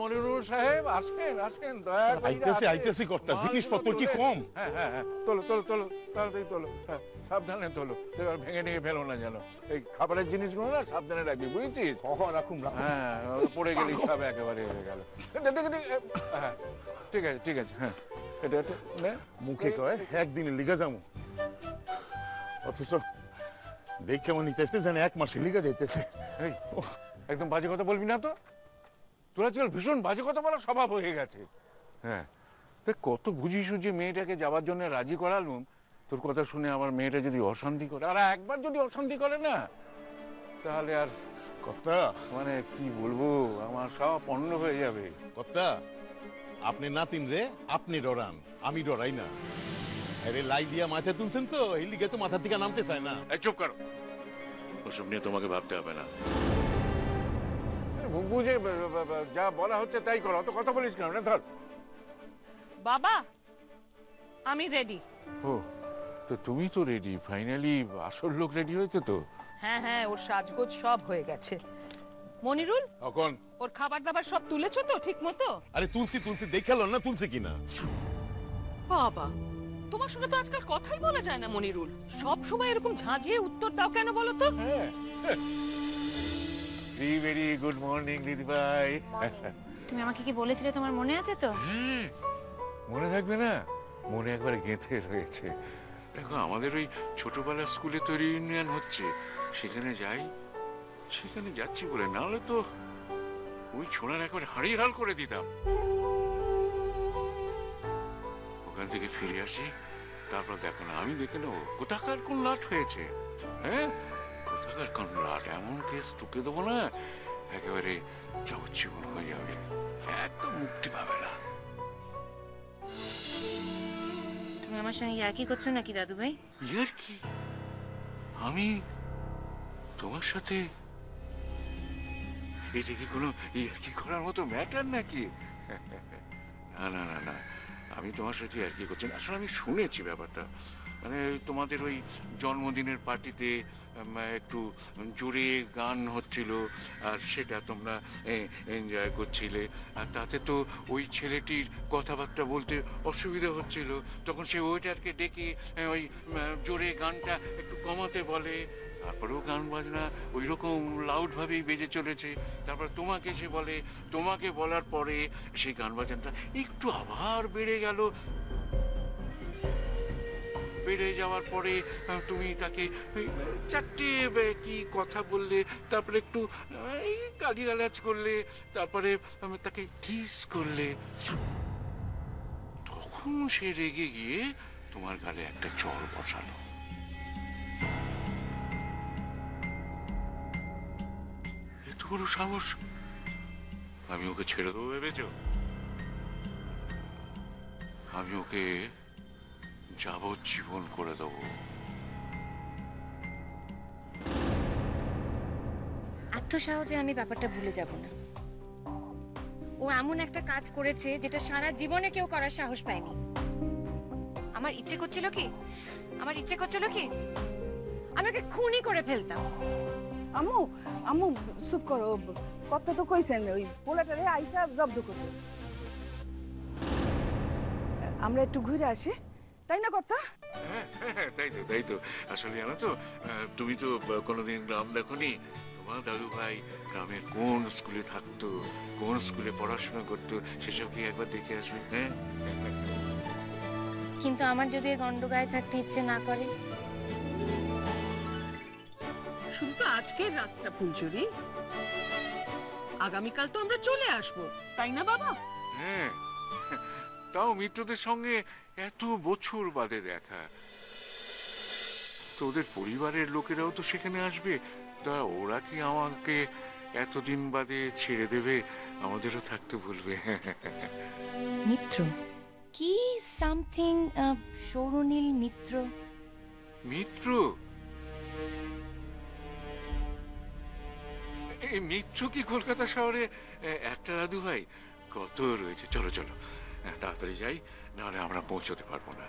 মনিরুল সাহেব, আসেন আসেন, দয়া করে আইতেছি আইতেছি কর্তা, জিনিসপত্র কি কম? হ্যাঁ হ্যাঁ হ্যাঁ, তোলো তোলো তোলো, তাড়াতাড়ি তোলো, হ্যাঁ সাবধানে তোলো, এবার ভেঙে নিয়ে ফেলো না যেন। এই খাবারের জিনিসগুলো না সাবধানে রাখবি, বুঝেছিস? রাখুন রাখুন। হ্যাঁ, পড়ে গেলি সব একেবারে হয়ে গেল। হ্যাঁ ঠিক আছে ঠিক আছে, হ্যাঁ এটা এটা নে। মুখে কয় একদিনে লিগা যাবো, অথচ দেখ কেমন নিতেছে জানে 1 মাসে লিগা যাইতেছে। এই একদম বাজে কথা বলবি না তো, তোর আজকাল ভীষণ বাজে কথা বলার স্বভাব হয়ে গেছে। হ্যাঁ, কত বুঝি সুঝি মেয়েটাকে যাওয়ার জন্য রাজি করালুম, তোর কথা শুনে আমার মেয়েটা যদি অশান্তি করে, আর একবার যদি অশান্তি করে না, তাহলে আর কর্তা মানে কি বলবো, আমার সব পণ্য হয়ে যাবে। কর্তা, আপনি নাতিন রে আপনি ডরান, আমি ডরাই না। আরে লাই দিয়া মাথায় তুলছেন তো, এই লিগে তো মাথা থেকে নামতে চায় না। এই চুপ করো, ওসব নিয়ে তোমাকে ভাবতে হবে না। বুঝে যা বলা হচ্ছে তাই করো, অত কথা বলিস কেন? না ধর বাবা, আমি রেডি। ও, তো তুমি তো রেডি, ফাইনালি আসল লোক রেডি হয়েছে তো? হ্যাঁ হ্যাঁ, ওর সাজগোজ সব হয়ে গেছে। মনিরুল, কখন ওর খাবার দাবার সব তুলেছো তো ঠিক মতো? আরে তুলসি তুলসি দেখালো না, তুলসি কিনা। বাবা, তোমার সঙ্গে তো আজকাল কথাই বলা যায় না মনিরুল, সব সময় এরকম ঝাঁঝিয়ে উত্তর দাও কেন বলো তো? হ্যাঁ, ভেরি ভেরি গুড মর্নিং দিদি ভাই। তুমি আমাকে কি বলেছিলে, তোমার মনে আছে তো? মনে থাকবে না? মনে একবারে গেঁথে রয়েছে। দেখো, আমাদের ওই ছোটবেলার স্কুলে তো রিউনিয়ন হচ্ছে, সেখানে যাই, সেখানে যাচ্ছি বলে, নাহলে তো ওই ছোড়ার একবার হাড়ি হাল করে দিতাম। ওখান থেকে ফিরে আসি, তারপর দেখো না, আমি দেখে নেবো কোথাকার কোন লাট হয়েছে। হ্যাঁ, কোথাকার কোন লাট, এমন কেস টুকে দেবো না, একেবারে যাবজ্জীবন হয়ে যাবে, একদম মুক্তি পাবে না। তুমি আমার সঙ্গে ইয়ার্কি করছো নাকি দাদু ভাই? ইয়ার্কি? আমি তোমার সাথে? এটা কি কোনো ইয়ার্কি করার মতো ম্যাটার নাকি? না না না না, আমি তোমার সাথে ইয়ার্কি করছি না। আসলে আমি শুনেছি ব্যাপারটা, মানে তোমাদের ওই জন্মদিনের পার্টিতে একটু জোরে গান হচ্ছিল, আর সেটা তোমরা এনজয় করছিলে, আর তাতে তো ওই ছেলেটির কথাবার্তা বলতে অসুবিধা হচ্ছিল। তখন সে ওয়েটারকে ডেকে ওই জোরে গানটা একটু কমাতে বলে, তারপরেও গান বাজনা ওই রকম লাউডভাবেই বেজে চলেছে। তারপর তোমাকে সে বলে, তোমাকে বলার পরে সেই গান বাজনাটা একটু আবার বেড়ে গেল, বেড়ে যাওয়ার পরে তুমি তাকে চারটে কি কথা বললে, তারপরে একটু গালিগালাজ করলে, তারপরে তাকে কিস করলে। তখন সে রেগে গিয়ে তোমার গালে একটা চড় বসালো। এত বড় সাহস! আমি ওকে ছেড়ে দেবো ভেবেছ? আমি ওকে যাবজ্জীবন করে দেব। এত সহজে আমি ব্যাপারটা ভুলে যাব না। ও এমন একটা কাজ করেছে যেটা সারা জীবনে কেউ করার সাহস পায়নি। আমার ইচ্ছে করছিল কি, আমি ওকে খুনই করে ফেলতাম। আম্মু আম্মু চুপ করো, কথা তো কইছেন ওই পোলাটারে আইসা জব্দ করতে। আমরা একটু ঘুরে আসি, তাই না কথা? তাই তো আসলে জানো তো, তুমি তো কোনোদিন গ্রাম দেখোনি। তোমার দাদু ভাই গ্রামের কোন স্কুলে থাকতো, কোন স্কুলে পড়াশোনা করতো, সেসব কি একবার দেখে আসবে? হ্যাঁ, কিন্তু আমার যদি এই গন্ডগায়ে থাকতে ইচ্ছে না করে? শুধু তো আজকের রাতটা ফুলচুরি, আগামীকাল তো আমরা চলে আসবো, তাই না বাবা? হ্যাঁ, তাও মিত্রদের সঙ্গে এত বছর বাদে দেখা। তোদের পরিবারের লোকেরাও তো সেখানে আসবে, তা ওরা কি আমাকে এতদিন বাদে ছেড়ে দেবে? আমাদেরও থাকতে বলবে। মিত্র কি সামথিং, সৌরনীল মিত্র। মিত্র? এই মিত্র কি কলকাতা শহরে একটা দাদু ভাই? কত রয়েছে। চলো চলো তাড়াতাড়ি যাই, নাহলে আমরা পৌঁছতে পারবো না।